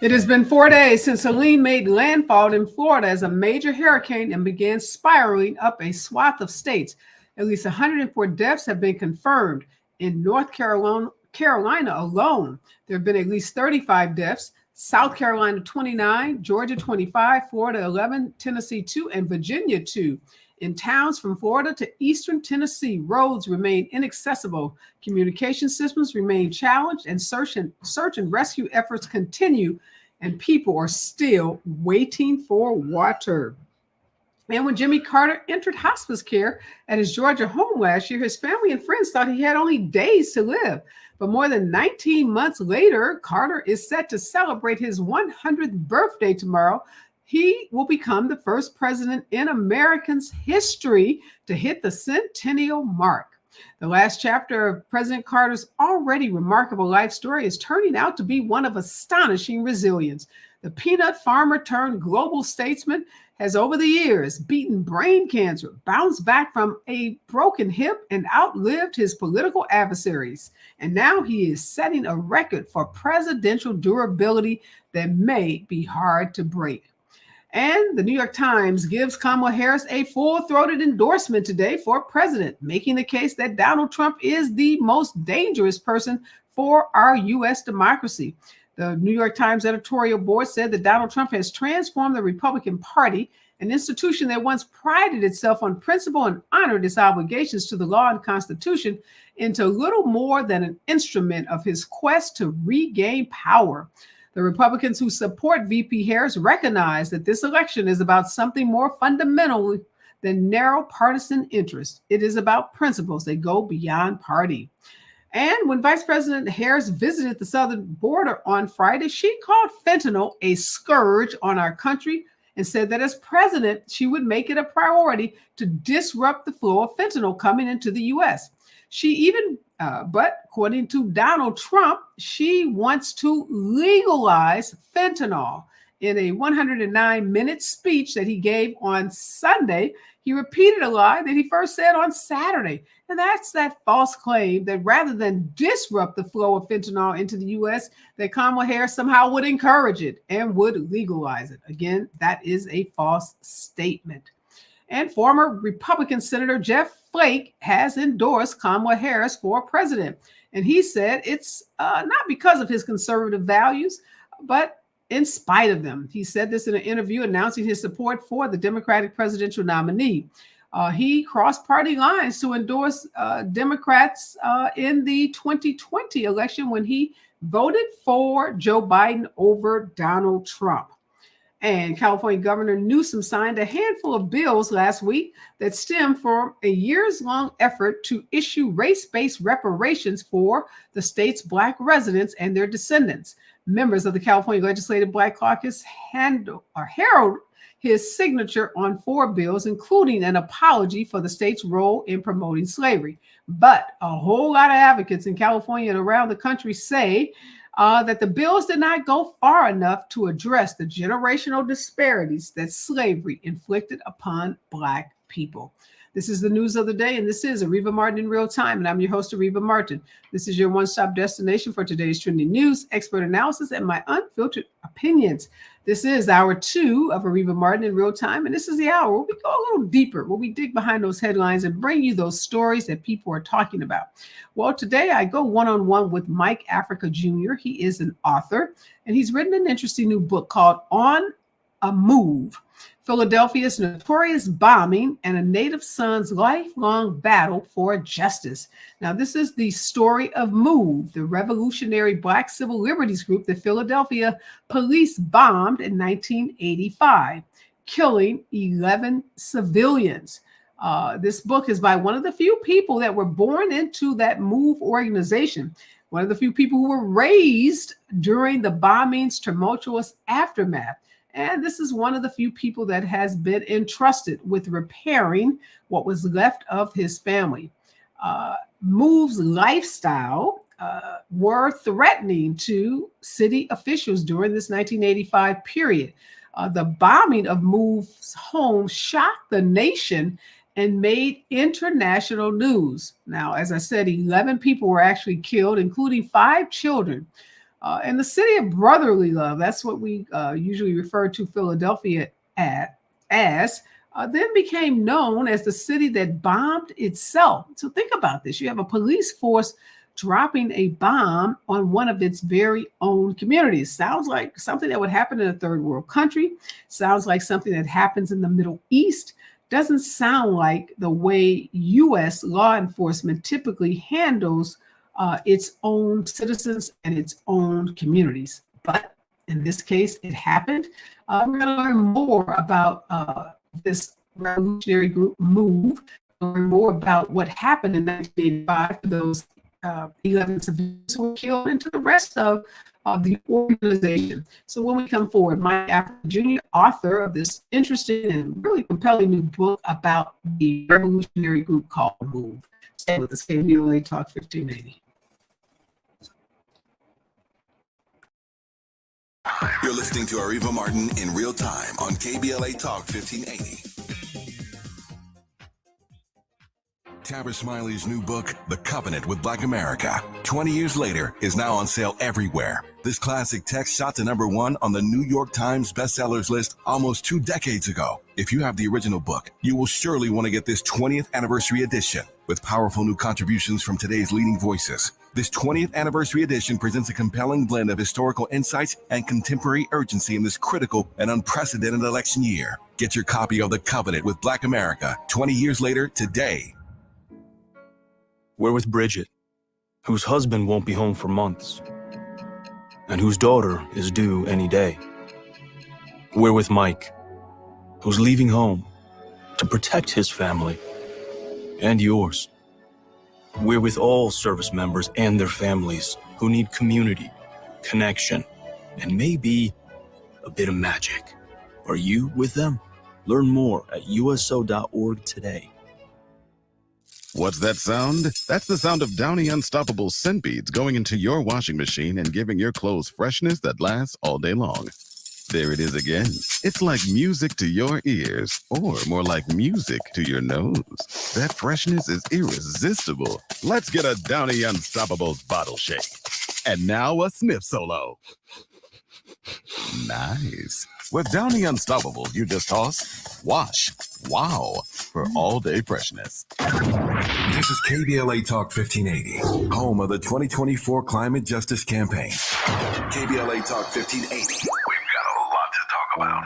It has been 4 days since Helene made landfall in Florida as a major hurricane and began spiraling up a swath of states. At least 104 deaths have been confirmed. In North Carolina alone, there have been at least 35 deaths. South Carolina 29, Georgia 25, Florida 11, Tennessee 2, and Virginia 2. In towns from Florida to eastern Tennessee, roads remain inaccessible. Communication systems remain challenged, and search and rescue efforts continue, and people are still waiting for water. And when Jimmy Carter entered hospice care at his Georgia home last year, his family and friends thought he had only days to live. But more than 19 months later, Carter is set to celebrate his 100th birthday tomorrow. He will become the first president in Americans' history to hit the centennial mark. The last chapter of President Carter's already remarkable life story is turning out to be one of astonishing resilience. The peanut farmer turned global statesman has over the years beaten brain cancer, bounced back from a broken hip, and outlived his political adversaries. And now he is setting a record for presidential durability that may be hard to break. And the New York Times gives Kamala Harris a full-throated endorsement today for president, making the case that Donald Trump is the most dangerous person for our U.S. democracy. The New York Times editorial board said that Donald Trump has transformed the Republican Party, an institution that once prided itself on principle and honored its obligations to the law and Constitution, into little more than an instrument of his quest to regain power. The Republicans who support VP Harris recognize that this election is about something more fundamental than narrow partisan interest. It is about principles that go beyond party. And when Vice President Harris visited the southern border on Friday, she called fentanyl a scourge on our country and said that as president, she would make it a priority to disrupt the flow of fentanyl coming into the U.S. But according to Donald Trump, she wants to legalize fentanyl. In a 109-minute speech that he gave on Sunday, he repeated a lie that he first said on Saturday. And that's that false claim that rather than disrupt the flow of fentanyl into the U.S., that Kamala Harris somehow would encourage it and would legalize it. Again, that is a false statement. And former Republican Senator Jeff Flake has endorsed Kamala Harris for president. And he said it's not because of his conservative values, but in spite of them. He said this in an interview announcing his support for the Democratic presidential nominee. He crossed party lines to endorse Democrats in the 2020 election when he voted for Joe Biden over Donald Trump. And California Governor Newsom signed a handful of bills last week that stem from a years-long effort to issue race-based reparations for the state's Black residents and their descendants. Members of the California Legislative Black Caucus herald his signature on 4 bills, including an apology for the state's role in promoting slavery. But a whole lot of advocates in California and around the country say that the bills did not go far enough to address the generational disparities that slavery inflicted upon Black people. This is the news of the day, and this is Areva Martin in real time, and I'm your host, Areva Martin. This is your one-stop destination for today's trending news, expert analysis, and my unfiltered opinions. This is hour 2 of Areva Martin in real time, and this is the hour where we go a little deeper, where we dig behind those headlines and bring you those stories that people are talking about. Well, today I go one-on-one with Mike Africa Jr. He is an author, and he's written an interesting new book called On a Move: Philadelphia's Notorious Bombing and a Native Son's Lifelong Battle for Justice. Now, this is the story of MOVE, the revolutionary Black civil liberties group that Philadelphia police bombed in 1985, killing 11 civilians. This book is by one of the few people that were born into that MOVE organization, one of the few people who were raised during the bombing's tumultuous aftermath. And this is one of the few people that has been entrusted with repairing what was left of his family. MOVE's lifestyle were threatening to city officials during this 1985 period. The bombing of MOVE's home shocked the nation and made international news. Now, as I said, 11 people were actually killed, including 5 children. And the city of brotherly love, that's what we usually refer to Philadelphia as, then became known as the city that bombed itself. So think about this. You have a police force dropping a bomb on one of its very own communities. Sounds like something that would happen in a third world country. Sounds like something that happens in the Middle East. Doesn't sound like the way U.S. law enforcement typically handles its own citizens and its own communities. But in this case, it happened. We're going to learn more about this revolutionary group MOVE, learn more about what happened in 1985 to those 11 civilians who were killed and to the rest of the organization. So when we come forward, Mike Africa Jr., author of this interesting and really compelling new book about the revolutionary group called MOVE. Stay with us, KBLA Talk 1580. You're listening to Areva Martin in real time on KBLA Talk 1580. Tabitha Smiley's new book, The Covenant with Black America, 20 years later, is now on sale everywhere. This classic text shot to #1 on the New York Times bestsellers list almost 2 decades ago. If you have the original book, you will surely want to get this 20th anniversary edition with powerful new contributions from today's leading voices. This 20th anniversary edition presents a compelling blend of historical insights and contemporary urgency in this critical and unprecedented election year. Get your copy of The Covenant with Black America, 20 years later today. We're with Bridget, whose husband won't be home for months, and whose daughter is due any day. We're with Mike, who's leaving home to protect his family and yours. We're with all service members and their families who need community, connection, and maybe a bit of magic. Are you with them? Learn more at uso.org today. What's that sound? That's the sound of Downy Unstoppable scent beads going into your washing machine and giving your clothes freshness that lasts all day long. There it is again. It's like music to your ears, or more like music to your nose. That freshness is irresistible. Let's get a Downy Unstoppables bottle shake. And now a sniff solo. Nice. With Downy Unstoppables, you just toss, wash, wow, for all-day freshness. This is KBLA Talk 1580, home of the 2024 Climate Justice Campaign. KBLA Talk 1580. We've got a lot to talk about.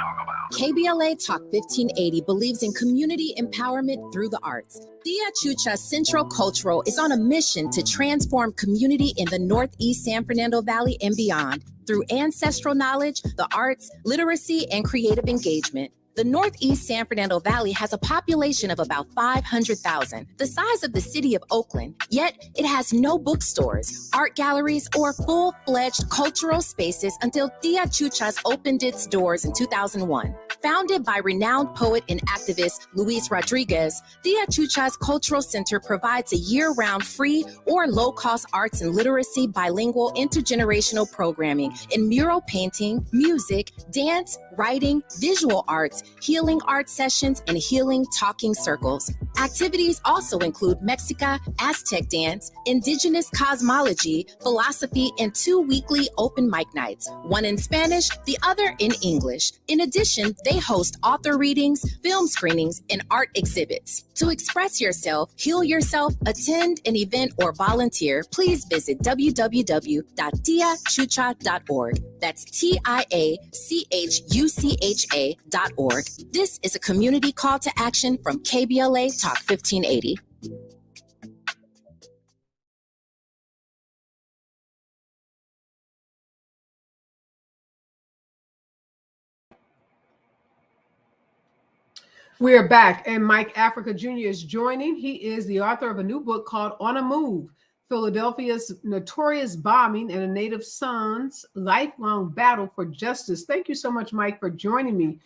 KBLA Talk 1580 believes in community empowerment through the arts. Tia Chucha Central Cultural is on a mission to transform community in the Northeast San Fernando Valley and beyond through ancestral knowledge, the arts, literacy, and creative engagement. The Northeast San Fernando Valley has a population of about 500,000, the size of the city of Oakland, yet it has no bookstores, art galleries, or full-fledged cultural spaces until Tia Chuchas opened its doors in 2001. Founded by renowned poet and activist Luis Rodriguez, Tia Chuchas Cultural Center provides a year-round free or low-cost arts and literacy bilingual intergenerational programming in mural painting, music, dance, writing, visual arts, healing art sessions, and healing talking circles. Activities also include Mexica, Aztec dance, indigenous cosmology, philosophy, and 2 weekly open mic nights, one in Spanish, the other in English. In addition, they host author readings, film screenings, and art exhibits. To express yourself, heal yourself, attend an event, or volunteer, please visit www.tiachucha.org. That's TIACHUCHA.org. This is a community call to action from KBLA Talk 1580. We're back, and Mike Africa Jr. is joining. He is the author of a new book called On a Move, Philadelphia's Notorious Bombing and a Native Son's Lifelong Battle for Justice. Thank you so much, Mike, for joining me.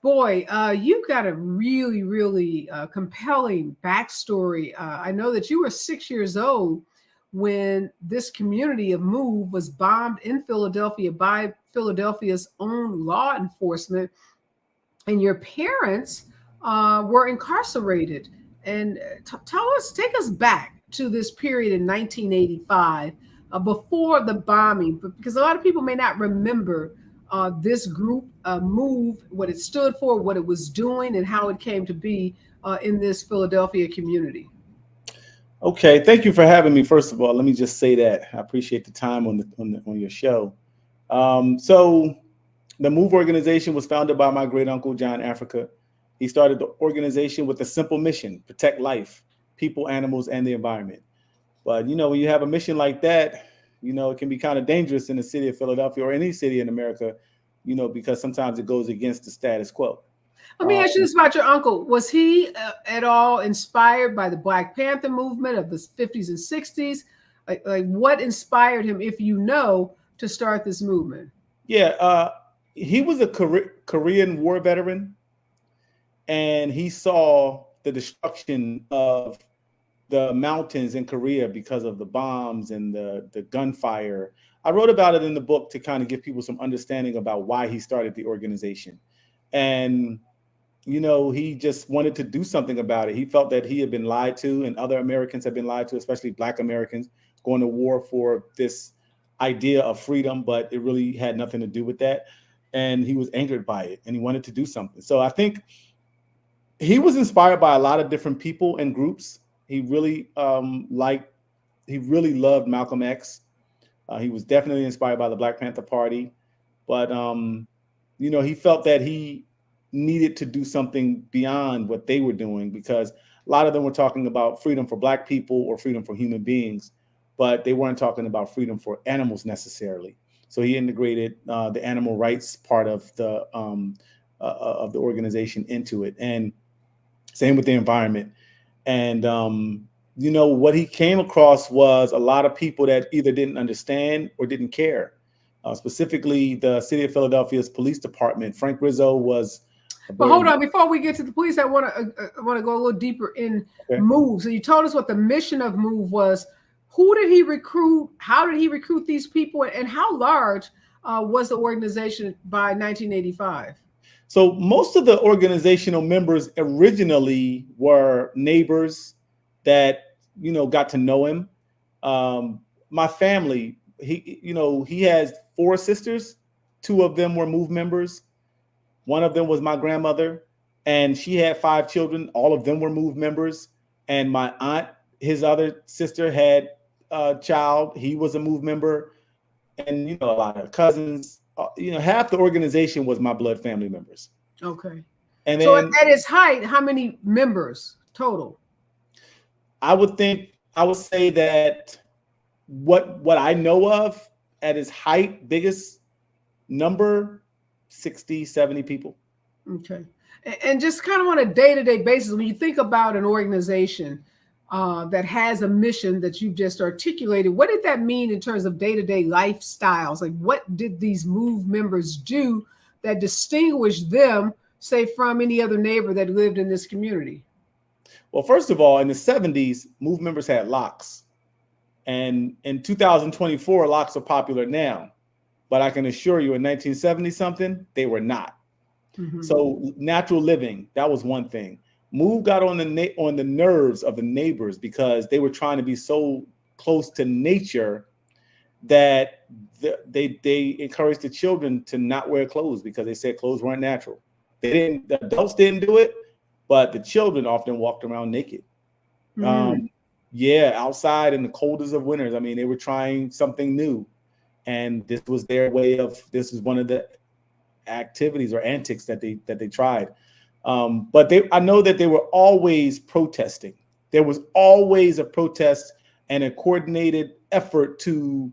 Boy, you've got a really, really compelling backstory. I know that you were 6 years old when this community of MOVE was bombed in Philadelphia by Philadelphia's own law enforcement, and your parents were incarcerated. And take us back to this period in 1985, before the bombing, because a lot of people may not remember this group move, what it stood for, what it was doing, and how it came to be in this Philadelphia community. Okay, thank you for having me. First of all, let me just say that I appreciate the time on your show. So, the MOVE organization was founded by my great uncle John Africa. He started the organization with a simple mission: protect life, people, animals, and the environment. But when you have a mission like that, it can be kind of dangerous in the city of Philadelphia or any city in America, because sometimes it goes against the status quo. Let me ask you this about your uncle. Was he at all inspired by the Black Panther movement of the 50s and 60s? Like what inspired him, if you know, to start this movement? Yeah, he was a Korean War veteran, and he saw the destruction of the mountains in Korea because of the bombs and the gunfire. I wrote about it in the book to kind of give people some understanding about why he started the organization. And he just wanted to do something about it. He felt that he had been lied to, and other Americans had been lied to, especially Black Americans, going to war for this idea of freedom, but it really had nothing to do with that. And he was angered by it, and he wanted to do something. So I think he was inspired by a lot of different people and groups. He really loved Malcolm X. He was definitely inspired by the Black Panther Party, but he felt that he needed to do something beyond what they were doing, because a lot of them were talking about freedom for Black people or freedom for human beings, but they weren't talking about freedom for animals necessarily. So he integrated the animal rights part of the organization into it, and same with the environment. And what he came across was a lot of people that either didn't understand or didn't care. Specifically, the city of Philadelphia's police department. Frank Rizzo was. But hold on, before we get to the police, I want to go a little deeper in MOVE. So you told us what the mission of MOVE was. Who did he recruit? How did he recruit these people? And how large was the organization by 1985? So most of the organizational members originally were neighbors that, got to know him. My family, he has 4 sisters. 2 of them were MOVE members. One of them was my grandmother, and she had 5 children. All of them were MOVE members. And my aunt, his other sister, had a child. He was a MOVE member. And, a lot of cousins, half the organization was my blood family members. Okay. And so then, at its height, how many members total? I would say that what I know of at its height, biggest number, 60, 70 people. Okay. And just kind of on a day-to-day basis, when you think about an organization that has a mission that you've just articulated, what did that mean in terms of day-to-day lifestyles? Like, what did these MOVE members do that distinguished them, say, from any other neighbor that lived in this community? Well, first of all, in the 70s, MOVE members had locks. And in 2024, locks are popular now. But I can assure you in 1970 something, they were not. Mm-hmm. So natural living, that was one thing. MOVE got on the nerves of the neighbors because they were trying to be so close to nature that they encouraged the children to not wear clothes because they said clothes weren't natural. The adults didn't do it, but the children often walked around naked. Mm-hmm. Outside in the coldest of winters. I mean, they were trying something new. And this was their way of, this is one of the activities or antics that they tried. But I know that they were always protesting. There was always a protest and a coordinated effort to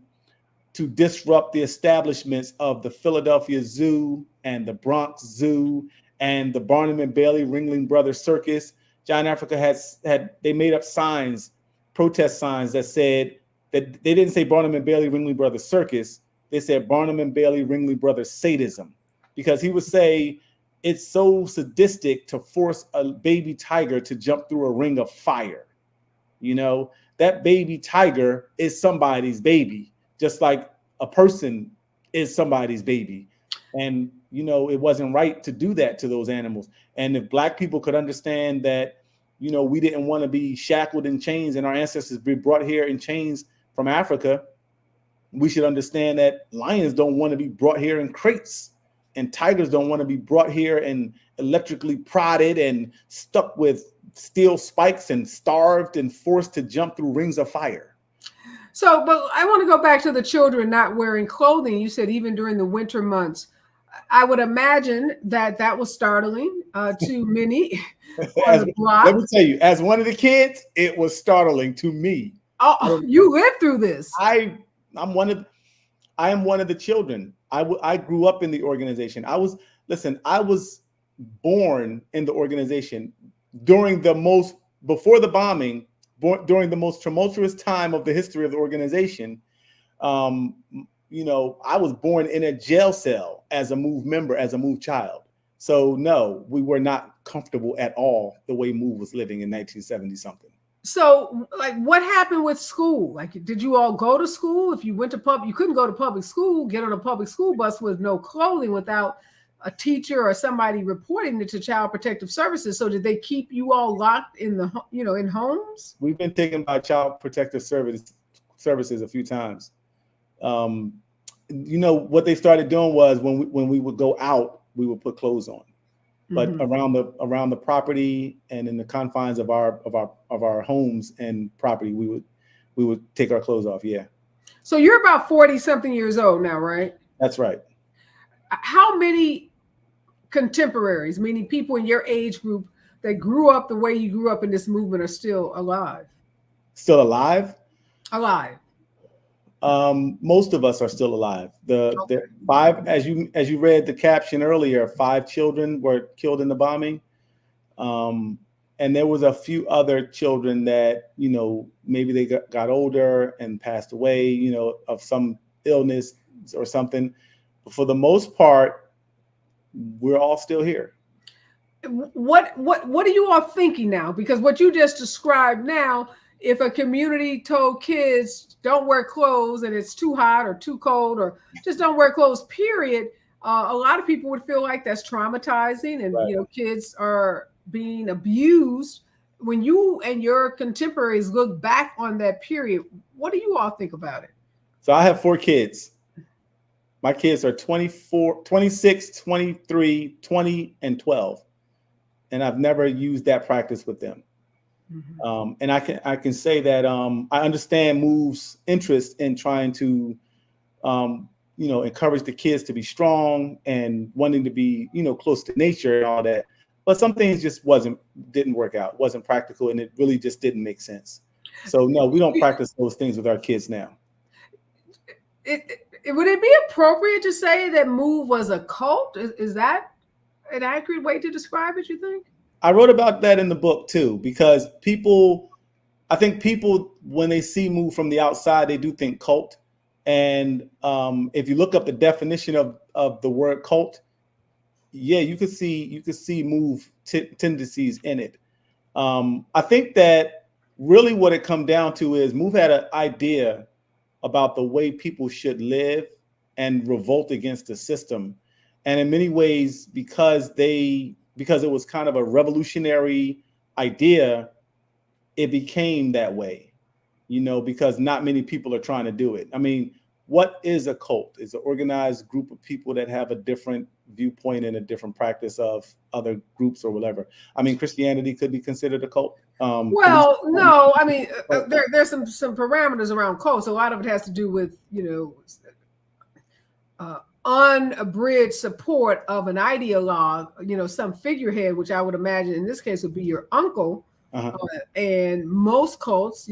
disrupt the establishments of the Philadelphia Zoo and the Bronx Zoo and the Barnum and Bailey Ringling Brothers Circus. John Africa they made up signs, protest signs that said, that they didn't say Barnum and Bailey Ringling Brothers Circus. They said Barnum and Bailey Ringling Brothers Sadism, because he would say it's so sadistic to force a baby tiger to jump through a ring of fire. That baby tiger is somebody's baby, just like a person is somebody's baby. And, it wasn't right to do that to those animals. And if Black people could understand that, we didn't want to be shackled in chains and our ancestors be brought here in chains from Africa, we should understand that lions don't want to be brought here in crates, and tigers don't want to be brought here and electrically prodded and stuck with steel spikes and starved and forced to jump through rings of fire. So, but I want to go back to the children not wearing clothing. You said even during the winter months. I would imagine that was startling to many on the block. Let me tell you, as one of the kids, it was startling to me. Oh, you lived through this. I am one of the children. I grew up in the organization. I was born in the organization during before the bombing, during the most tumultuous time of the history of the organization. I was born in a jail cell as a MOVE member, as a MOVE child. So no, we were not comfortable at all the way MOVE was living in 1970 something. So, like, what happened with school? Like, did you all go to school? If you went to you couldn't go to public school, get on a public school bus with no clothing without a teacher or somebody reporting it to Child Protective Services. So did they keep you all locked in in homes? We've been taken by Child Protective Services a few times. What they started doing was when we would go out, we would put clothes on. But around the property and in the confines of our homes and property, we would take our clothes off. Yeah. So you're about 40 something years old now, right? That's right. How many contemporaries, meaning people in your age group that grew up the way you grew up in this movement, are still alive? Still alive? Alive. Most of us are still alive. The 5, as you read the caption earlier, 5 children were killed in the bombing. And there was a few other children that, maybe they got older and passed away, of some illness or something. But for the most part, we're all still here. What are you all thinking now? Because what you just described now, if a community told kids don't wear clothes and it's too hot or too cold or just don't wear clothes, period, a lot of people would feel like that's traumatizing, and right. Kids are being abused. When you and your contemporaries look back on that period, what do you all think about it? So I have 4 kids. My kids are 24, 26, 23, 20, and 12. And I've never used that practice with them. Mm-hmm. And I can say that I understand MOVE's interest in trying to, encourage the kids to be strong and wanting to be, close to nature and all that. But some things just didn't work out, wasn't practical, and it really just didn't make sense. So no, we don't practice those things with our kids now. Would it be appropriate to say that MOVE was a cult? Is that an accurate way to describe it, you think? I wrote about that in the book too, because I think people, when they see MOVE from the outside, they do think cult. And if you look up the definition of the word cult, yeah, you could see MOVE tendencies in it. I think that really what it come down to is MOVE had an idea about the way people should live and revolt against the system. And in many ways, because it was kind of a revolutionary idea, it became that way, because not many people are trying to do it. I mean, what is a cult? It's an organized group of people that have a different viewpoint and a different practice of other groups or whatever. I mean, Christianity could be considered a cult. Well, no, I mean, there's some parameters around cults. A lot of it has to do with, unabridged support of an ideologue, some figurehead, which I would imagine in this case would be your uncle. Uh-huh. And most cults,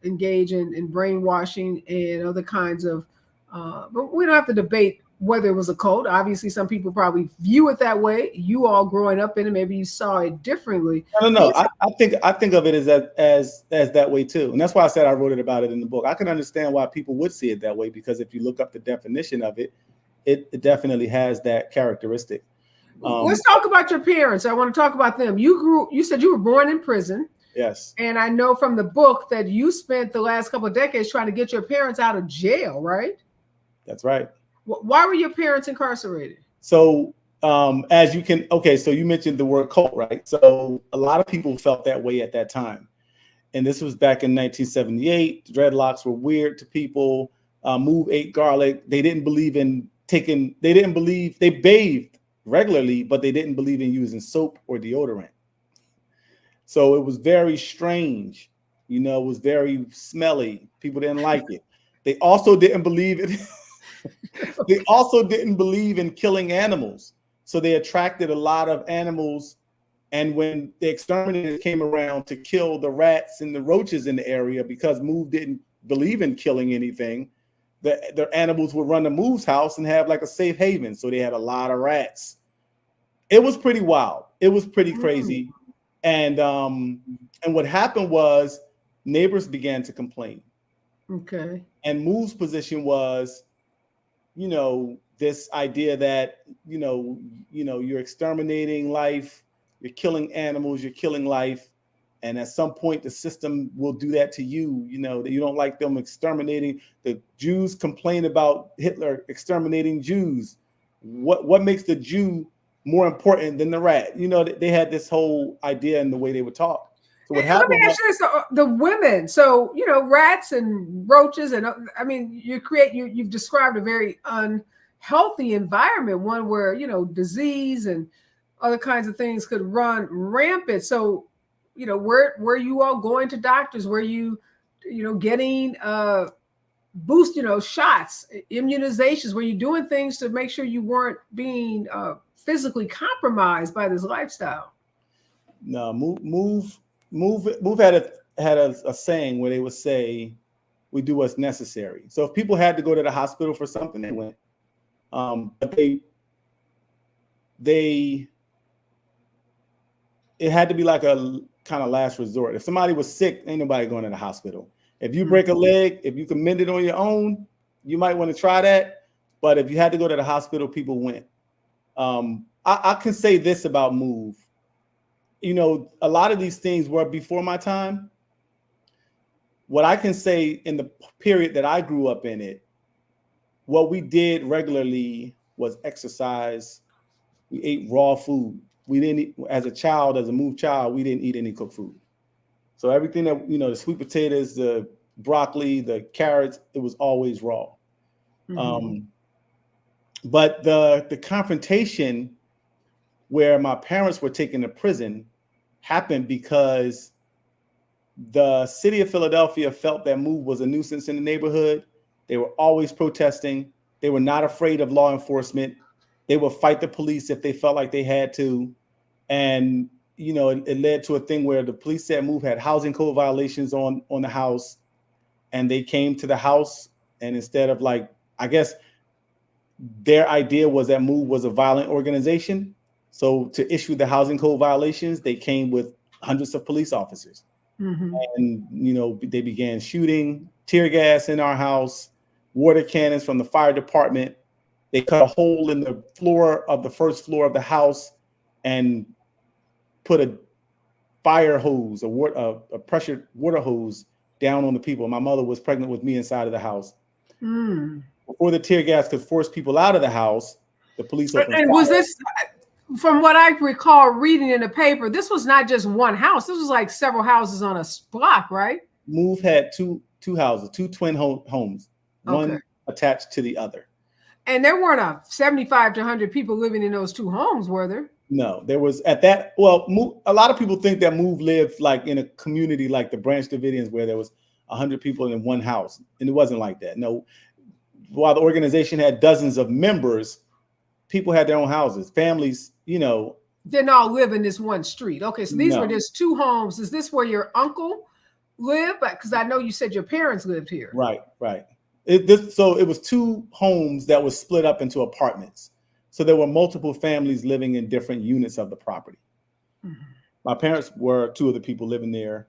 engage in brainwashing and other kinds of, but we don't have to debate whether it was a cult. Obviously, some people probably view it that way. You all growing up in it, maybe you saw it differently. I don't know. I think of it as that way too. And that's why I said I wrote about it in the book. I can understand why people would see it that way, because if you look up the definition of it, it definitely has that characteristic. Let's talk about your parents. I want to talk about them. You said you were born in prison. Yes. And I know from the book that you spent the last couple of decades trying to get your parents out of jail, right? That's right. Why were your parents incarcerated? So as you can, okay, so you mentioned the word cult, right? So a lot of people felt that way at that time. And this was back in 1978. Dreadlocks were weird to people. Move ate garlic. They didn't believe in they bathed regularly, but they didn't believe in using soap or deodorant. So it was very strange. It was very smelly. People didn't like it. They also didn't believe it. They also didn't believe in killing animals. So they attracted a lot of animals. And when the exterminators came around to kill the rats and the roaches in the area, because Move didn't believe in killing anything, the animals would run to Move's house and have like a safe haven. So they had a lot of rats. It was pretty wild. It was pretty crazy. And what happened was neighbors began to complain. Okay. And Move's position was, this idea that, you're exterminating life, you're killing animals, you're killing life. And at some point, the system will do that to you, that you don't like them exterminating. The Jews complain about Hitler exterminating Jews. What makes the Jew more important than the rat? They had this whole idea in the way they would talk. So what happened? Let me ask you this: the women. So rats and roaches, and I mean, you've described a very unhealthy environment, one where disease and other kinds of things could run rampant. So, were you all going to doctors? Were you, getting boost, shots, immunizations? Were you doing things to make sure you weren't being physically compromised by this lifestyle? No, Move had a saying where they would say, "We do what's necessary." So if people had to go to the hospital for something, they went. But it had to be like a kind of last resort. If somebody was sick, ain't nobody going to the hospital. If you break a leg, if you can mend it on your own, you might want to try that. But if you had to go to the hospital, people went. I can say this about Move. A lot of these things were before my time. What I can say in the period that I grew up in it, what we did regularly was exercise. We ate raw food. We didn't eat, as a Move child, we didn't eat any cooked food. So everything that, the sweet potatoes, the broccoli, the carrots, it was always raw. Mm-hmm. But the confrontation where my parents were taken to prison happened because the city of Philadelphia felt that Move was a nuisance in the neighborhood. They were always protesting. They were not afraid of law enforcement. They would fight the police if they felt like they had to. And, it led to a thing where the police said Move had housing code violations on the house. And they came to the house, and instead of I guess their idea was that Move was a violent organization. So to issue the housing code violations, they came with hundreds of police officers. Mm-hmm. And, they began shooting tear gas in our house, water cannons from the fire department. They cut a hole in the floor of the first floor of the house and put a fire hose, a pressure water hose down on the people. My mother was pregnant with me inside of the house. Mm. Before the tear gas could force people out of the house, the police opened fire. And was this, from what I recall reading in the paper, this was not just one house. This was like several houses on a block, right? Move had two houses, two twin homes, one attached to the other. And there weren't 75 to 100 people living in those two homes, were there? No, there was at that. Well, a lot of people think that Move lived in a community like the Branch Davidians, where there was 100 people in one house, and it wasn't like that. No, while the organization had dozens of members, people had their own houses, families. Didn't all live in this one street. Okay, so these were just two homes. Is this where your uncle lived? Because I know you said your parents lived here. Right. So it was two homes that was split up into apartments. So there were multiple families living in different units of the property. Mm-hmm. My parents were two of the people living there,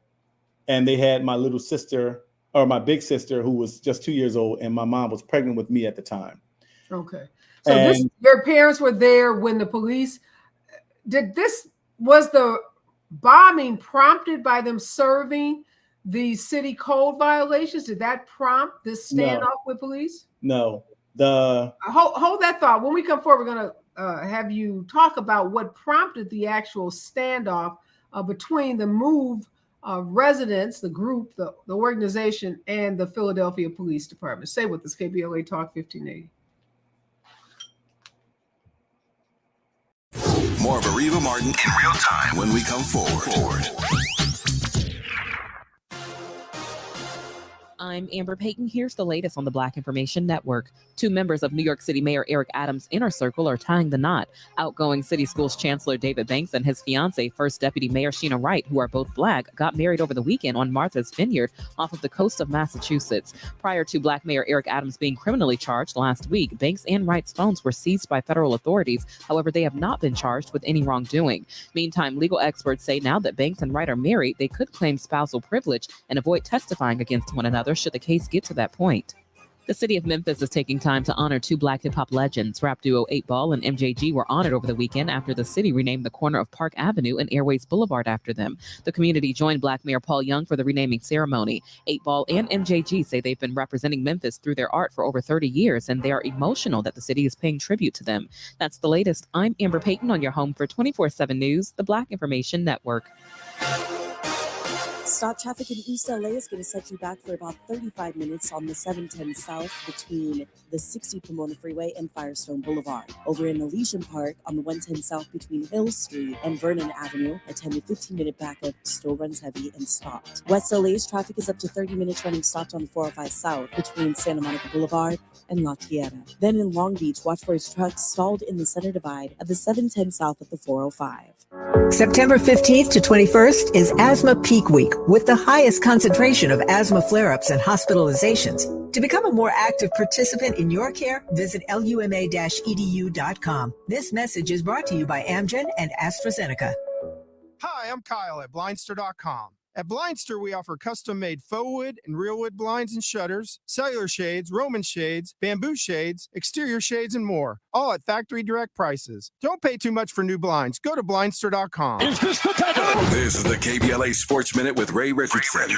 and they had my little sister, or my big sister, who was just 2 years old, and my mom was pregnant with me at the time. Okay. So your parents were there when the police was the bombing prompted by them serving the city code violations? Did that prompt this standoff with police? No. Hold that thought. When we come forward, we're going have you talk about what prompted the actual standoff between the MOVE residents, the group, the organization, and the Philadelphia Police Department. Stay with us, KBLA Talk 1580. More of Areva Martin in real time when we come forward. I'm Amber Payton. Here's the latest on the Black Information Network. 2 members of New York City Mayor Eric Adams' inner circle are tying the knot. Outgoing City Schools Chancellor David Banks and his fiancée, First Deputy Mayor Sheena Wright, who are both Black, got married over the weekend on Martha's Vineyard off of the coast of Massachusetts. Prior to Black Mayor Eric Adams being criminally charged last week, Banks and Wright's phones were seized by federal authorities. However, they have not been charged with any wrongdoing. Meantime, legal experts say now that Banks and Wright are married, they could claim spousal privilege and avoid testifying against one another should the case get to that point. The city of Memphis is taking time to honor 2 Black hip-hop legends. Rap duo 8Ball and MJG were honored over the weekend after the city renamed the corner of Park Avenue and Airways Boulevard after them. The community joined Black Mayor Paul Young for the renaming ceremony. 8Ball and MJG say they've been representing Memphis through their art for over 30 years, and they are emotional that the city is paying tribute to them. That's the latest. I'm Amber Payton on your home for 24/7 News, the Black Information Network. Stop traffic in East LA is going to set you back for about 35 minutes on the 710 South between the 60 Pomona Freeway and Firestone Boulevard. Over in Elysian Park on the 110 South between Hill Street and Vernon Avenue, a 10 to 15 minute backup still runs heavy and stopped. West LA's traffic is up to 30 minutes running stopped on the 405 South between Santa Monica Boulevard and La Tierra. Then in Long Beach, watch for his truck stalled in the center divide of the 710 South at the 405. September 15th to 21st is Asthma Peak Week, with the highest concentration of asthma flare-ups and hospitalizations. To become a more active participant in your care, visit luma-edu.com. This message is brought to you by Amgen and AstraZeneca. Hi, I'm Kyle at Blindster.com. At Blindster, we offer custom-made faux wood and real wood blinds and shutters, cellular shades, Roman shades, bamboo shades, exterior shades, and more, all at factory direct prices. Don't pay too much for new blinds. Go to Blindster.com. Is this the title? This is the KBLA Sports Minute with Ray Richardson.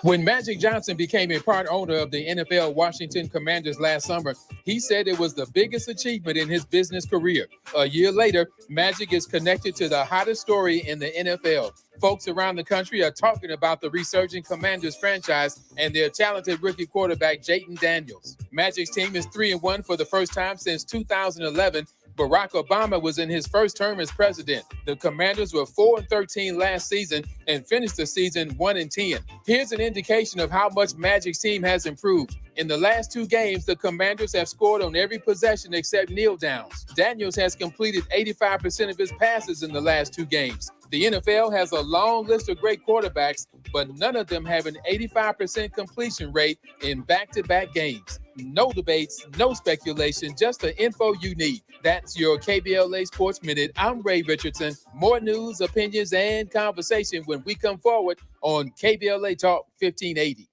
When Magic Johnson became a part owner of the NFL Washington Commanders last summer, he said it was the biggest achievement in his business career. A year later, Magic is connected to the hottest story in the NFL. Folks around the country are talking about the resurging Commanders franchise and their talented rookie quarterback, Jayden Daniels. Magic's team is 3-1 for the first time since 2011. Barack Obama was in his first term as president. The Commanders were 4-13 last season and finished the season 1-10. Here's an indication of how much Magic's team has improved. In the last 2 games, the Commanders have scored on every possession except kneel downs. Daniels has completed 85% of his passes in the last 2 games. The NFL has a long list of great quarterbacks, but none of them have an 85% completion rate in back-to-back games. No debates, no speculation, just the info you need. That's your KBLA Sports Minute. I'm Ray Richardson. More news, opinions, and conversation when we come forward on KBLA Talk 1580.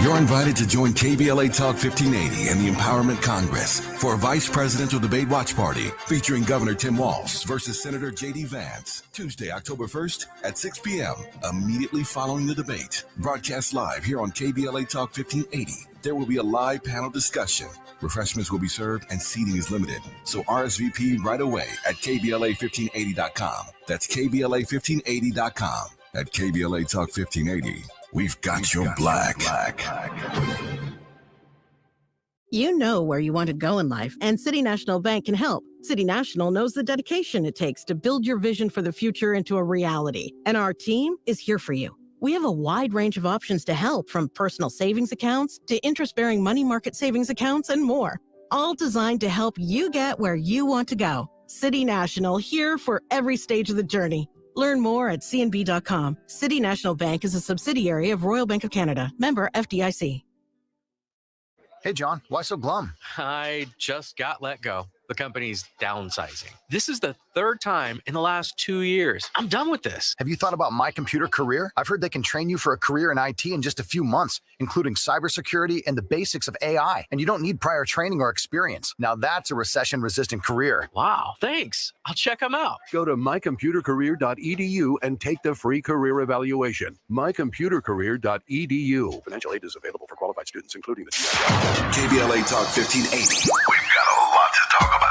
You're invited to join KBLA Talk 1580 and the Empowerment Congress for a Vice Presidential Debate Watch Party featuring Governor Tim Walz versus Senator J.D. Vance. Tuesday, October 1st at 6 p.m. immediately following the debate. Broadcast live here on KBLA Talk 1580. There will be a live panel discussion. Refreshments will be served and seating is limited. So RSVP right away at KBLA1580.com. That's KBLA1580.com. At KBLA Talk 1580. We've got your black. You know where you want to go in life, and City National Bank can help. City National knows the dedication it takes to build your vision for the future into a reality, and our team is here for you. We have a wide range of options to help, from personal savings accounts to interest-bearing money market savings accounts and more, all designed to help you get where you want to go. City National, here for every stage of the journey. Learn more at cnb.com. City National Bank is a subsidiary of Royal Bank of Canada. Member FDIC. Hey, John, why so glum? I just got let go. The company's downsizing. This is the 3rd time in the last 2 years. I'm done with this. Have you thought about My Computer Career? I've heard they can train you for a career in IT in just a few months, including cybersecurity and the basics of AI. And you don't need prior training or experience. Now that's a recession-resistant career. Wow, thanks. I'll check them out. Go to mycomputercareer.edu and take the free career evaluation. mycomputercareer.edu. Financial aid is available for qualified qualified students, including the KBLA Talk 1580. We've got a lot to talk about.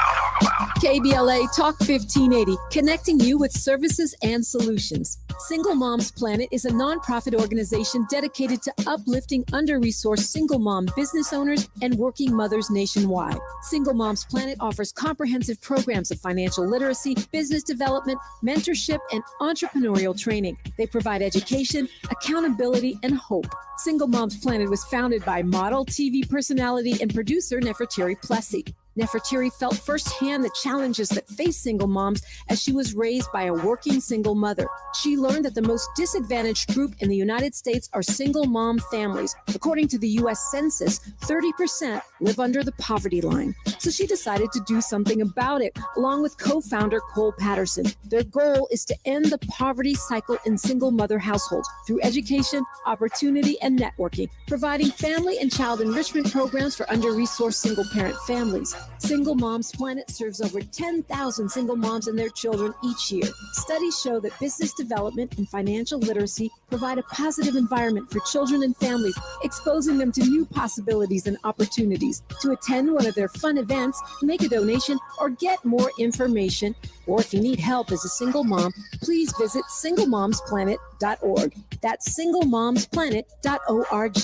KBLA Talk 1580, connecting you with services and solutions. Single Moms Planet is a nonprofit organization dedicated to uplifting under-resourced single mom business owners and working mothers nationwide. Single Moms Planet offers comprehensive programs of financial literacy, business development, mentorship, and entrepreneurial training. They provide education, accountability, and hope. Single Moms Planet was founded by model, TV personality, and producer Nefertiri Plessy. Nefertiri felt firsthand the challenges that face single moms as she was raised by a working single mother. She learned that the most disadvantaged group in the United States are single mom families. According to the U.S. Census, 30% live under the poverty line. So she decided to do something about it, along with co-founder Cole Patterson. Their goal is to end the poverty cycle in single mother households through education, opportunity, and networking, providing family and child enrichment programs for under-resourced single-parent families. Single Moms Planet serves over 10,000 single moms and their children each year. Studies show that business development and financial literacy provide a positive environment for children and families, exposing them to new possibilities and opportunities. To attend one of their fun events, make a donation, or get more information, or if you need help as a single mom, please visit singlemomsplanet.org. That's singlemomsplanet.org.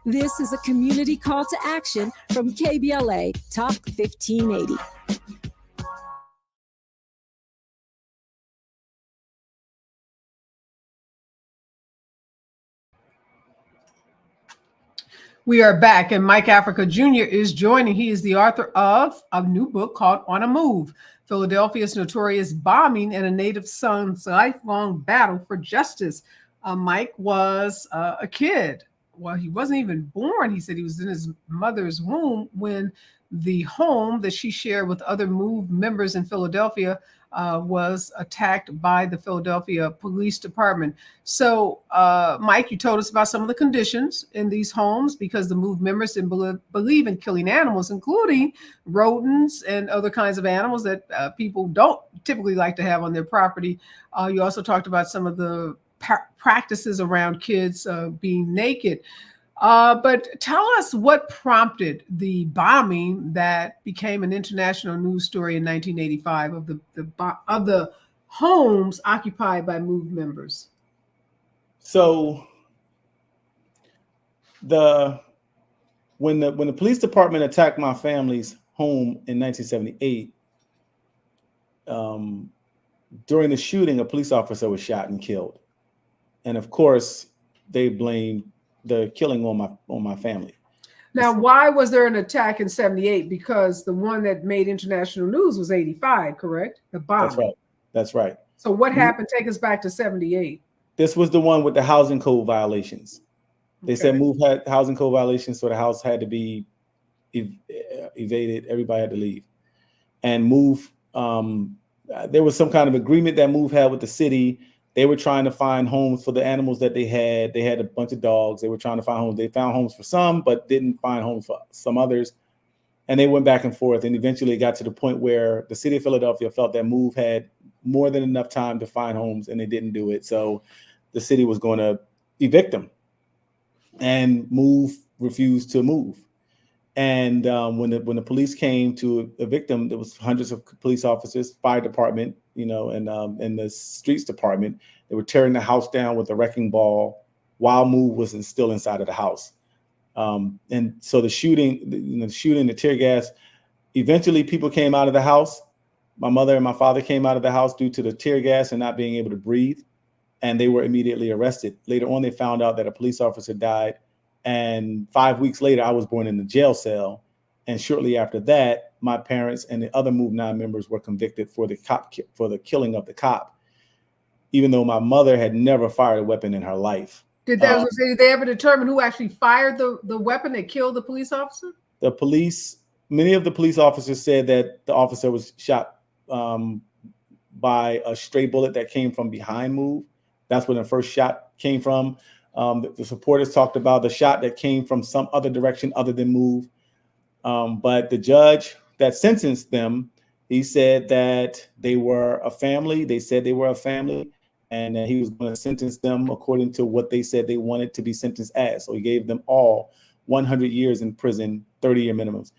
This is a community call to action from KBLA Talk 1580. We are back, and Mike Africa Jr. is joining. He is the author of a new book called On a Move, Philadelphia's Notorious Bombing and a Native Son's Lifelong Battle for Justice. Mike was a kid. Well, he wasn't even born. He said he was in his mother's womb when the home that she shared with other MOVE members in Philadelphia was attacked by the Philadelphia Police Department. So, Mike, you told us about some of the conditions in these homes because the MOVE members didn't believe in killing animals, including rodents and other kinds of animals that people don't typically like to have on their property. You also talked about some of the practices around kids being naked. But tell us what prompted the bombing that became an international news story in 1985 of the homes occupied by MOVE members. So when the police department attacked my family's home in 1978, during the shooting, a police officer was shot and killed, and of course, they blamed the killing on my family. Now, why was there an attack in 78? Because the one that made international news was 85, correct? The bomb. That's right. That's right. So what happened? Take us back to 78. This was the one with the housing code violations. They said MOVE had housing code violations, so the house had to be evaded. Everybody had to leave. And MOVE, there was some kind of agreement that MOVE had with the city. They were trying to find homes for the animals that they had. They had a bunch of dogs. They were trying to find homes. They found homes for some, but didn't find homes for some others. And they went back and forth. And eventually it got to the point where the city of Philadelphia felt that MOVE had more than enough time to find homes, and they didn't do it. So the city was going to evict them. And MOVE refused to move. And when the police came to evict them, there was hundreds of police officers, fire department, and the streets department. They were tearing the house down with a wrecking ball while MOVE was still inside of the house. And so the shooting, the tear gas, eventually people came out of the house. My mother and my father came out of the house due to the tear gas and not being able to breathe. And they were immediately arrested. Later on, they found out that a police officer died. And 5 weeks later, I was born in the jail cell. And shortly after that, my parents and the other MOVE 9 members were convicted for the killing of the cop, even though my mother had never fired a weapon in her life. Did they ever determine who actually fired the weapon that killed the police officer? Many of the police officers said that the officer was shot by a stray bullet that came from behind MOVE. That's where the first shot came from. The supporters talked about the shot that came from some other direction other than MOVE. But the judge that sentenced them, he said that they were a family. They said they were a family, and that he was going to sentence them according to what they said they wanted to be sentenced as. So he gave them all 100 years in prison, 30-year minimums.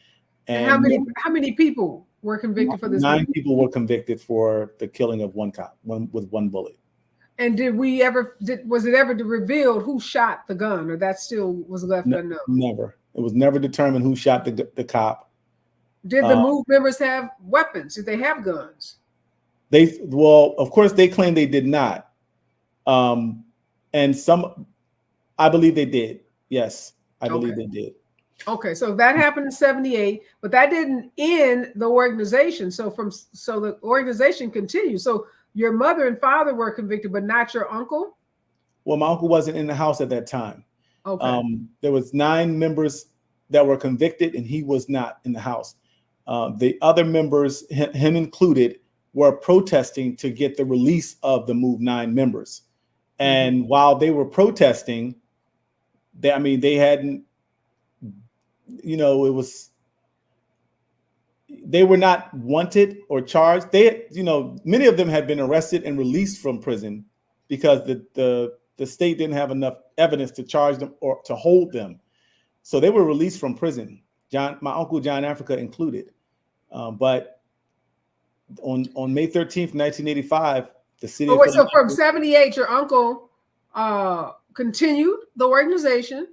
And how many people were convicted for this? 9 people were convicted for the killing of one cop, with one bullet. And was it ever revealed who shot the gun, or that still was left unknown? Never. It was never determined who shot the cop. Did the MOVE members have weapons? Did they have guns? Of course, they claim they did not. And I believe they did. Yes, I believe they did. Okay, so that happened in 78, but that didn't end the organization. So the organization continued. So your mother and father were convicted, but not your uncle? Well, my uncle wasn't in the house at that time. Okay. There was 9 members that were convicted, and he was not in the house. The other members, him included, were protesting to get the release of the MOVE 9 members. And while they were protesting, they hadn't, they were not wanted or charged. Many of them had been arrested and released from prison because the state didn't have enough evidence to charge them or to hold them. So they were released from prison, my uncle John Africa included. But on May 13th, 1985, the city. So from 78, your uncle continued the organization.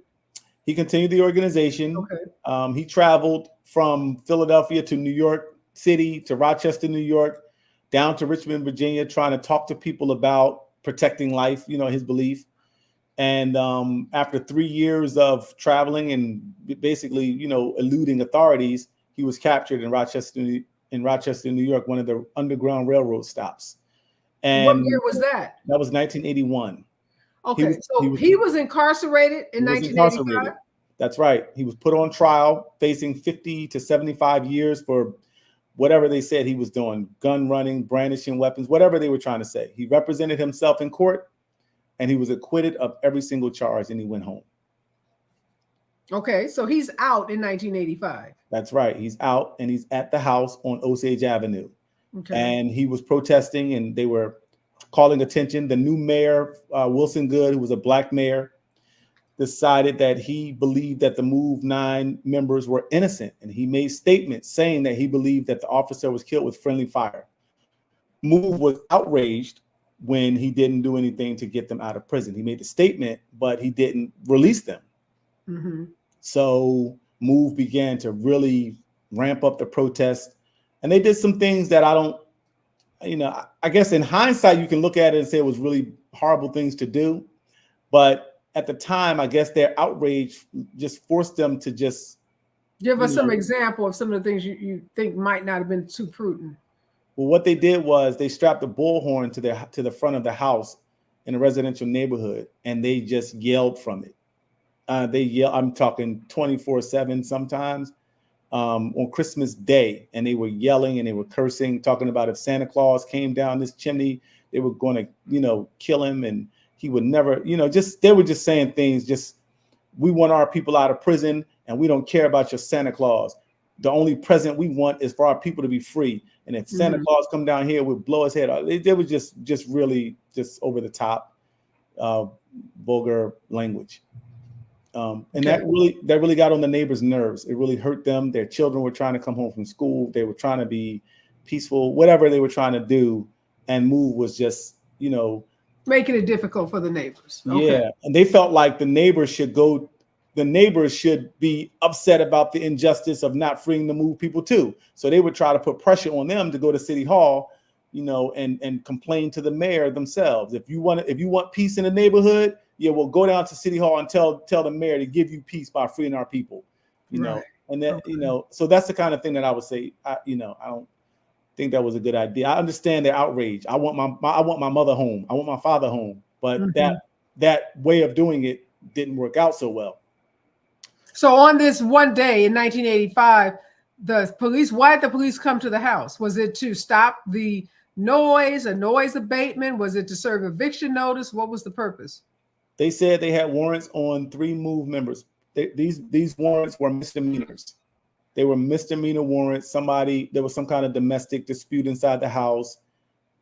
He continued the organization. Okay. He traveled from Philadelphia to New York City to Rochester, New York, down to Richmond, Virginia, trying to talk to people about protecting life, his belief. And after 3 years of traveling and basically, eluding authorities, he was captured in Rochester, New York, one of the Underground Railroad stops. And what year was that? That was 1981. Okay, he was incarcerated in 1985? That's right. He was put on trial, facing 50 to 75 years for whatever they said he was doing, gun running, brandishing weapons, whatever they were trying to say. He represented himself in court, and he was acquitted of every single charge, and he went home. Okay, so he's out in 1985. That's right. He's out, and he's at the house on Osage Avenue. Okay. And he was protesting, and they were calling attention. The new mayor, Wilson Good, who was a black mayor, decided that he believed that the MOVE 9 members were innocent. And he made statements saying that he believed that the officer was killed with friendly fire. MOVE was outraged when he didn't do anything to get them out of prison. He made the statement, but he didn't release them. Mm-hmm. So MOVE began to really ramp up the protest. And they did some things that I guess in hindsight, you can look at it and say it was really horrible things to do. But at the time, I guess their outrage just forced them to just give us some example of some of the things you think might not have been too prudent. Well, what they did was they strapped a bullhorn to the front of the house in a residential neighborhood, and they just yelled from it. They yell. I'm talking 24/7 sometimes on Christmas Day, and they were yelling and they were cursing, talking about if Santa Claus came down this chimney, they were going to, kill him, and he would never, they were just saying things. We want our people out of prison, and we don't care about your Santa Claus. The only present we want is for our people to be free. And if Santa Claus come down here, we'll blow his head off. They were just really over the top, vulgar language. And that really got on the neighbors' nerves. It really hurt them. Their children were trying to come home from school. They were trying to be peaceful, whatever they were trying to do. And MOVE was just, making it difficult for the neighbors. Okay. Yeah. And they felt like the neighbors should be upset about the injustice of not freeing the MOVE people too. So they would try to put pressure on them to go to City Hall, and complain to the mayor themselves. If you want peace in the neighborhood, we'll go down to City Hall and tell the mayor to give you peace by freeing our people, Right. And then, so that's the kind of thing that I would say, I don't think that was a good idea. I understand their outrage. I want my mother home. I want my father home. But that way of doing it didn't work out so well. So on this one day in 1985, why did the police come to the house? Was it to stop the noise, a noise abatement? Was it to serve eviction notice? What was the purpose? They said they had warrants on 3 MOVE members. These warrants were misdemeanors. They were misdemeanor warrants. There was some kind of domestic dispute inside the house.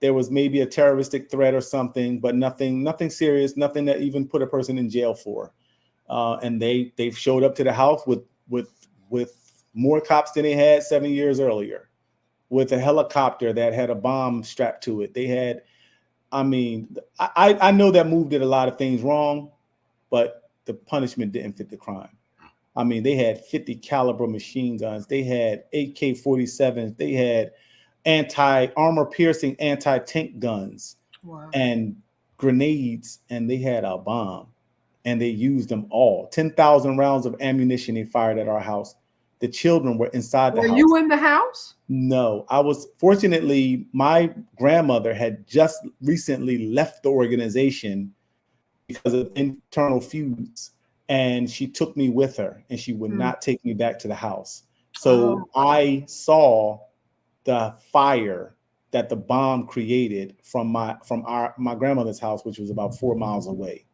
There was maybe a terroristic threat or something, but nothing serious, nothing that even put a person in jail for. and they've showed up to the house with more cops than they had 7 years earlier, with a helicopter that had a bomb strapped to it. They had, I know that move did a lot of things wrong, but the punishment didn't fit the crime. I mean, they had 50 caliber machine guns. They had AK-47s. They had armor piercing anti-tank guns. Wow. And grenades, and they had a bomb, and they used them all. 10,000 rounds of ammunition they fired at our house. The children were inside the house. Were you in the house? No, fortunately, my grandmother had just recently left the organization because of internal feuds, and she took me with her, and she would not take me back to the house. So I saw the fire that the bomb created from my grandmother's house, which was about 4 miles away.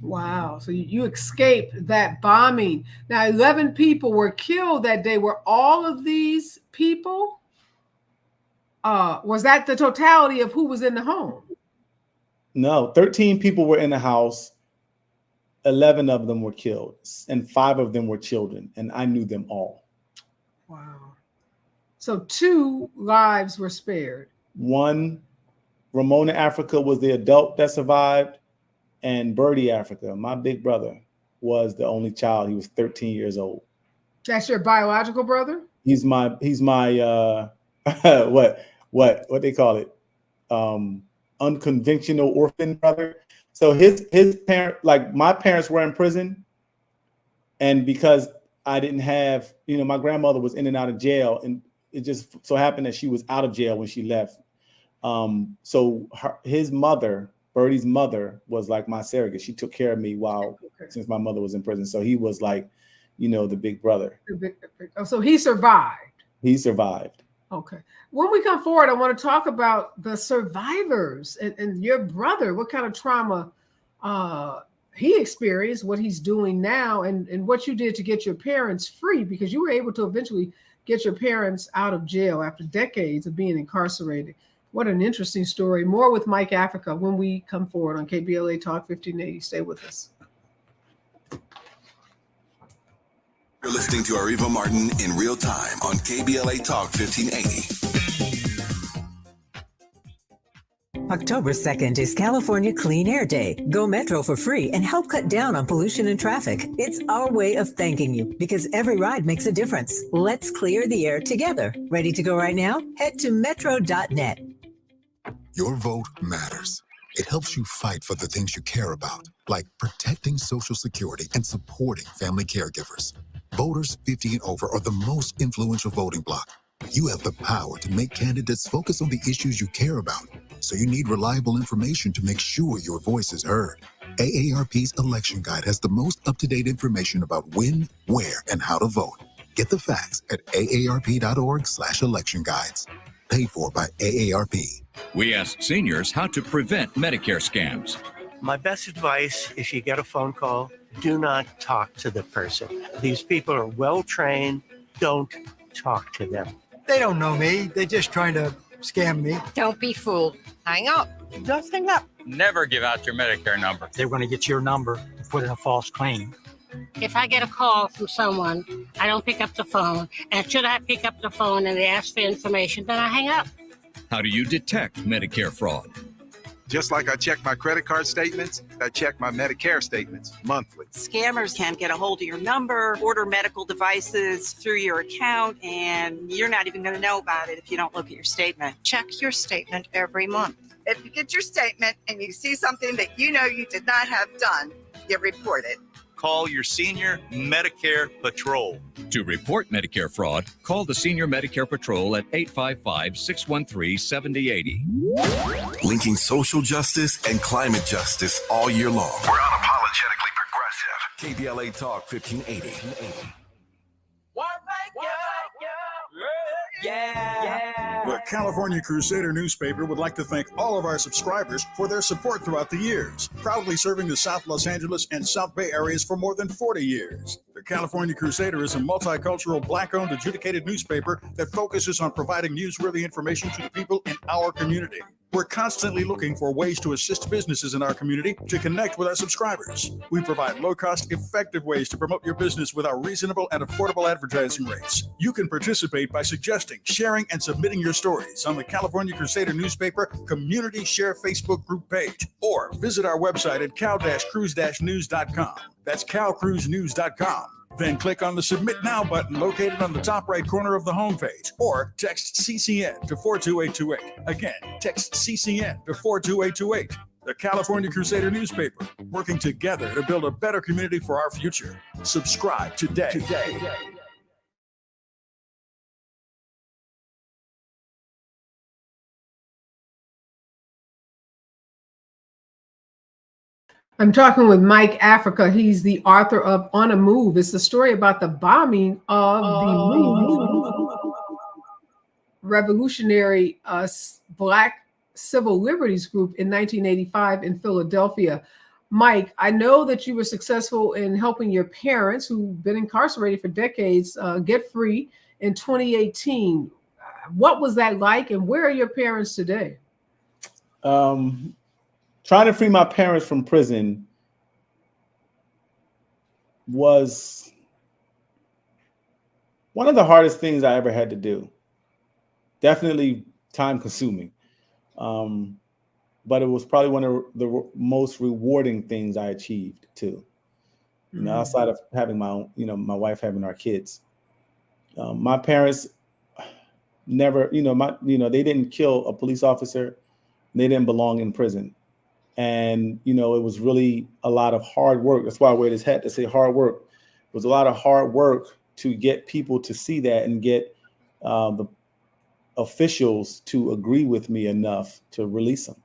Wow. So you escaped that bombing. Now, 11 people were killed that day. Were all of these people? Was that the totality of who was in the home? No, 13 people were in the house. 11 of them were killed, and 5 of them were children, and I knew them all. Wow. So 2 lives were spared. One, Ramona Africa, was the adult that survived, and Birdie Africa, my big brother, was the only child. He was 13 years old. That's your biological brother? He's my what they call it? Unconventional orphan brother. So his parent, like my parents were in prison, and because I didn't have, my grandmother was in and out of jail, and it just so happened that she was out of jail when she left. So his mother, Birdie's mother, was like my surrogate. She took care of me since my mother was in prison. So he was like, the big brother. So he survived. He survived. Okay. When we come forward, I want to talk about the survivors and your brother, what kind of trauma he experienced, what he's doing now, and what you did to get your parents free, because you were able to eventually get your parents out of jail after decades of being incarcerated. What an interesting story. More with Mike Africa when we come forward on KBLA Talk 1580. Stay with us. You're listening to Areva Martin in real time on KBLA Talk 1580. October 2nd is California Clean Air Day. Go Metro for free and help cut down on pollution and traffic. It's our way of thanking you because every ride makes a difference. Let's clear the air together. Ready to go right now? Head to metro.net. Your vote matters. It helps you fight for the things you care about, like protecting Social Security and supporting family caregivers. Voters 50 and over are the most influential voting bloc. You have the power to make candidates focus on the issues you care about. So you need reliable information to make sure your voice is heard. AARP's election guide has the most up-to-date information about when, where, and how to vote. Get the facts at aarp.org/election guides. Paid for by AARP. We asked seniors how to prevent Medicare scams. My best advice, if you get a phone call, do not talk to the person. These people are well-trained. Don't talk to them. They don't know me. They're just trying to scam me. Don't be fooled. Hang up. Just hang up. Never give out your Medicare number. They're going to get your number and put in a false claim. If I get a call from someone, I don't pick up the phone. And should I pick up the phone and they ask for information, then I hang up. How do you detect Medicare fraud? Just like I check my credit card statements, I check my Medicare statements monthly. Scammers can get a hold of your number, order medical devices through your account, and you're not even going to know about it if you don't look at your statement. Check your statement every month. If you get your statement and you see something that you know you did not have done, you report it. Call your Senior Medicare Patrol. To report Medicare fraud, call the Senior Medicare Patrol at 855-613-7080. Linking social justice and climate justice all year long. We're unapologetically progressive. KBLA Talk 1580. The California Crusader newspaper would like to thank all of our subscribers for their support throughout the years, proudly serving the South Los Angeles and South Bay areas for more than 40 years. The California Crusader is a multicultural, Black-owned, adjudicated newspaper that focuses on providing newsworthy information to the people in our community. We're constantly looking for ways to assist businesses in our community to connect with our subscribers. We provide low-cost, effective ways to promote your business with our reasonable and affordable advertising rates. You can participate by suggesting, sharing, and submitting your stories on the California Crusader newspaper Community Share Facebook group page, or visit our website at cal-cruise-news.com. That's calcruisenews.com. Then click on the Submit Now button located on the top right corner of the homepage, or text CCN to 42828. Again, text CCN to 42828. The California Crusader newspaper, working together to build a better community for our future. Subscribe today. I'm talking with Mike Africa. He's the author of On a Move. It's the story about the bombing of the revolutionary Black Civil Liberties Group in 1985 in Philadelphia. Mike, I know that you were successful in helping your parents, who've been incarcerated for decades, get free in 2018. What was that like, and where are your parents today? Trying to free my parents from prison was one of the hardest things I ever had to do. Definitely time consuming. But it was probably one of the most rewarding things I achieved too. You know, outside of having my own, my wife, having our kids. My parents never, they didn't kill a police officer. They didn't belong in prison. And, it was really a lot of hard work. That's why I wear this hat to say hard work. It was a lot of hard work to get people to see that and get the officials to agree with me enough to release them.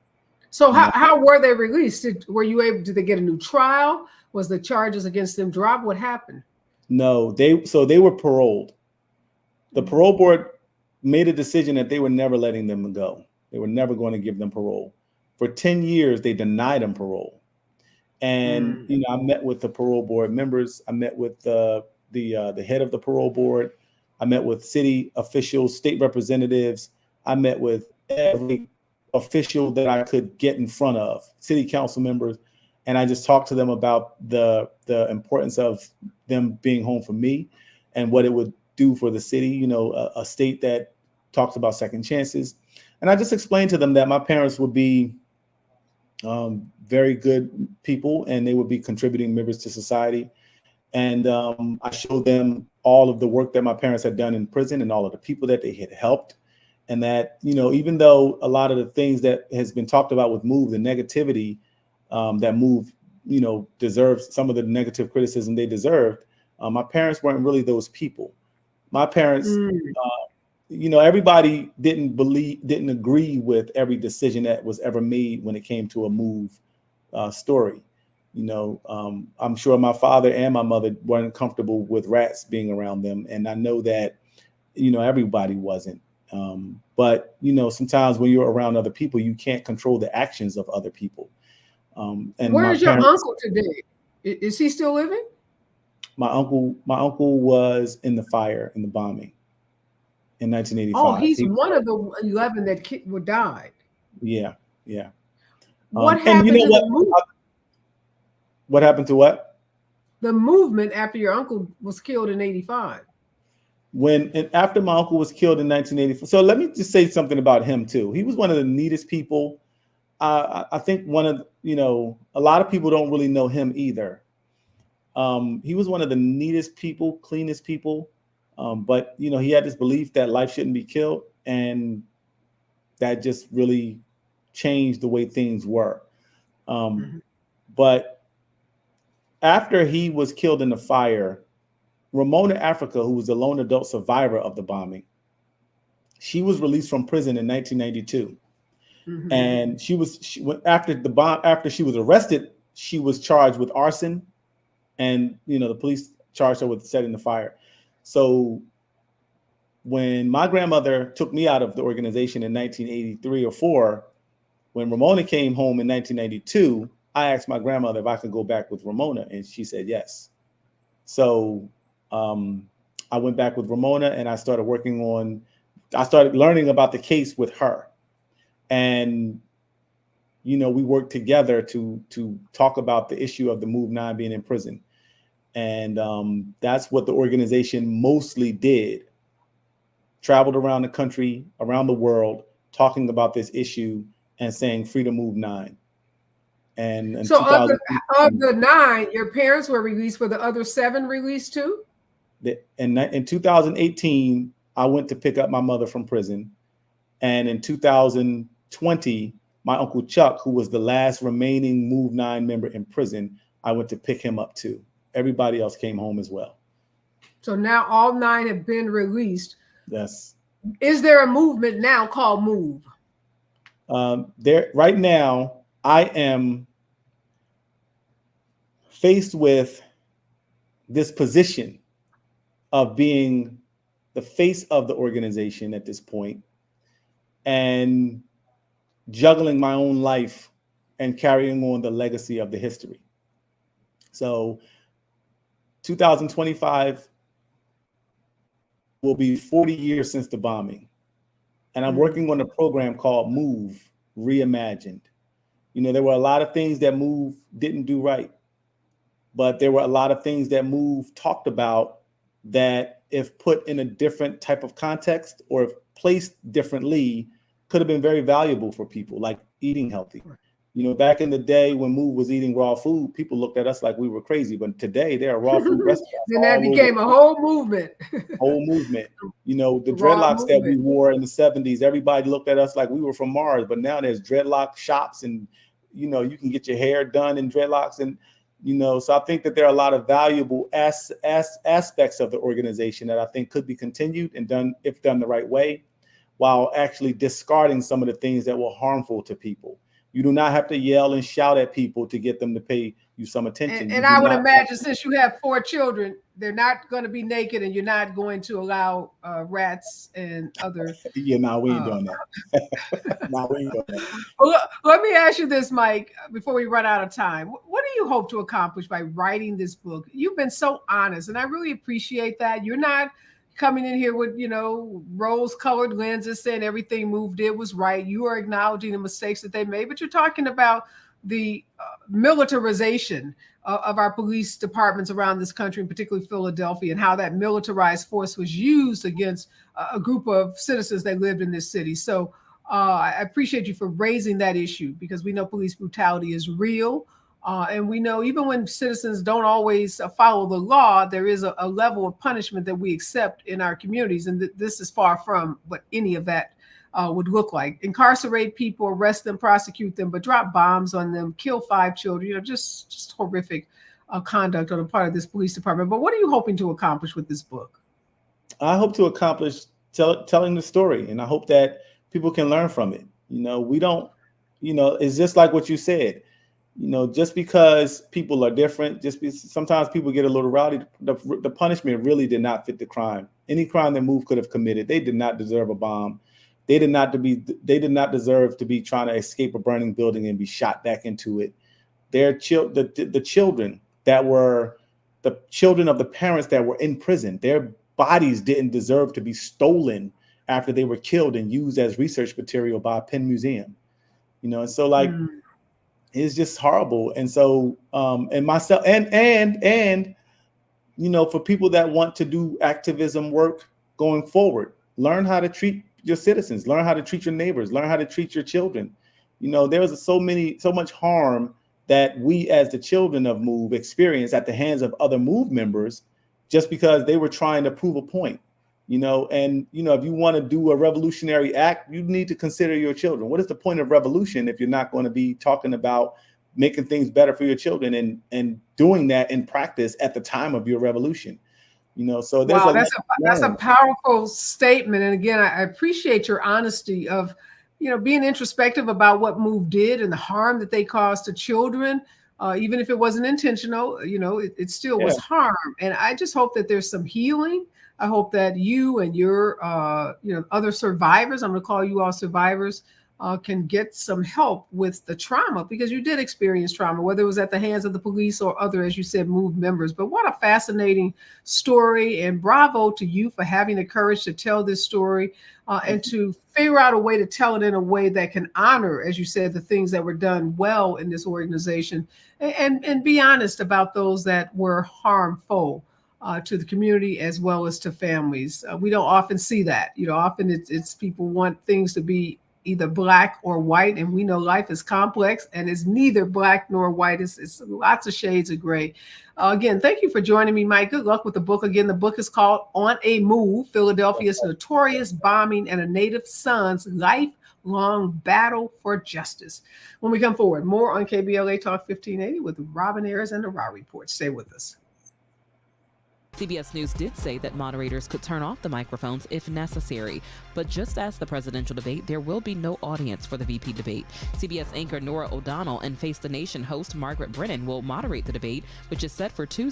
So how were they released? Did they get a new trial? Was the charges against them dropped? What happened? No, they were paroled. The parole board made a decision that they were never letting them go. They were never going to give them parole. For 10 years, they denied them parole. And, I met with the parole board members. I met with the head of the parole board. I met with city officials, state representatives. I met with every official that I could get in front of, city council members. And I just talked to them about the importance of them being home for me and what it would do for the city, a state that talks about second chances. And I just explained to them that my parents would be very good people and they would be contributing members to society. And I showed them all of the work that my parents had done in prison and all of the people that they had helped. And that, even though a lot of the things that has been talked about with MOVE, the negativity that MOVE, deserves some of the negative criticism they deserved, my parents weren't really those people. My parents, everybody didn't agree with every decision that was ever made when it came to a MOVE story. I'm sure my father and my mother weren't comfortable with rats being around them. And I know that, everybody wasn't. But sometimes when you're around other people, you can't control the actions of other people. And where's your uncle today? Is he still living? My uncle was in the fire, in the bombing in 1985. Oh, he's one of the 11 that died. Yeah. What happened to the movement? What happened to what? The movement after your uncle was killed in 85. After my uncle was killed in 1984. So let me just say something about him too. He was one of the neatest people. I think a lot of people don't really know him either. He was one of the neatest people, cleanest people. But he had this belief that life shouldn't be killed, and that just really changed the way things were. But after he was killed in the fire, Ramona Africa, who was the lone adult survivor of the bombing, she was released from prison in 1992. And after she was arrested, she was charged with arson, and the police charged her with setting the fire. So when my grandmother took me out of the organization in 1983 or 4, when Ramona came home in 1992, I asked my grandmother if I could go back with Ramona, and she said yes. So I went back with Ramona, and I started learning about the case with her. And, you know, we worked together to talk about the issue of the Move 9 being in prison. And that's what the organization mostly did. Traveled around the country, around the world, talking about this issue and saying free to Move 9. And so of the 9, your parents were released. Were the other 7 released too? In 2018, I went to pick up my mother from prison. And in 2020, my Uncle Chuck, who was the last remaining Move 9 member in prison, I went to pick him up too. Everybody else came home as well. So now all 9 have been released. Yes. Is there a movement now called Move? Right now, I am faced with this position of being the face of the organization at this point and juggling my own life and carrying on the legacy of the history. So 2025 will be 40 years since the bombing. And I'm working on a program called Move Reimagined. You know, there were a lot of things that Move didn't do right, but there were a lot of things that Move talked about that, if put in a different type of context or if placed differently, could have been very valuable for people, like eating healthy. You know, back in the day when Move was eating raw food, people looked at us like we were crazy. But today there are raw food restaurants. Then that became a whole movement. Whole movement. You know, the dreadlocks that we wore in the 70s, everybody looked at us like we were from Mars. But now there's dreadlock shops, and you know, you can get your hair done in dreadlocks. And you know, so I think that there are a lot of valuable aspects of the organization that I think could be continued and done if done the right way, while actually discarding some of the things that were harmful to people. You do not have to yell and shout at people to get them to pay you some attention. And I would imagine, since you have 4 children, they're not going to be naked, and you're not going to allow rats and other. Yeah, no, we ain't doing that. No, we ain't doing that. Well, let me ask you this, Mike, before we run out of time. What do you hope to accomplish by writing this book? You've been so honest, and I really appreciate that. You're not coming in here with, you know, rose-colored lenses saying everything Move did was right. You are acknowledging the mistakes that they made, but you're talking about the militarization of our police departments around this country, and particularly Philadelphia, and how that militarized force was used against a group of citizens that lived in this city. So I appreciate you for raising that issue, because we know police brutality is real. And we know even when citizens don't always follow the law, there is a level of punishment that we accept in our communities. And this is far from what any of that would look like. Incarcerate people, arrest them, prosecute them, but drop bombs on them, kill 5 children, you know, just horrific conduct on the part of this police department. But what are you hoping to accomplish with this book? I hope to accomplish telling the story, and I hope that people can learn from it. You know, we don't, you know, it's just like what you said. You know, just because people are different, sometimes people get a little rowdy. The punishment really did not fit the crime. Any crime that Move could have committed, they did not deserve a bomb. They did not deserve to be trying to escape a burning building and be shot back into it. The children that were the children of the parents that were in prison, their bodies didn't deserve to be stolen after they were killed and used as research material by a Penn Museum. You know, and so like. It's just horrible. And so, and myself, and you know, for people that want to do activism work going forward, learn how to treat your citizens, learn how to treat your neighbors, learn how to treat your children. You know, there's so much harm that we as the children of Move experience at the hands of other Move members, just because they were trying to prove a point. You know, and, you know, if you want to do a revolutionary act, you need to consider your children. What is the point of revolution if you're not going to be talking about making things better for your children and doing that in practice at the time of your revolution? You know, so there's that's a powerful statement. And again, I appreciate your honesty of, you know, being introspective about what Move did and the harm that they caused to children. Even if it wasn't intentional, you know, it still was harm. And I just hope that there's some healing. I hope that you and your, you know, other survivors, I'm going to call you all survivors, can get some help with the trauma, because you did experience trauma, whether it was at the hands of the police or other, as you said, MOVE members. But what a fascinating story, and bravo to you for having the courage to tell this story and to figure out a way to tell it in a way that can honor, as you said, the things that were done well in this organization, and be honest about those that were harmful to the community as well as to families. We don't often see that. Often it's people want things to be either black or white, and we know life is complex and it's neither black nor white. It's lots of shades of gray. Again, thank you for joining me, Mike. Good luck with the book. Again, the book is called On a Move, Philadelphia's Notorious Bombing and a Native Son's Lifelong Battle for Justice. When we come forward, more on KBLA Talk 1580 with Robin Ayers and the Raw Report. Stay with us. CBS News did say that moderators could turn off the microphones if necessary. But just as the presidential debate, there will be no audience for the VP debate. CBS anchor Nora O'Donnell and Face the Nation host Margaret Brennan will moderate the debate, which is set for Tuesday.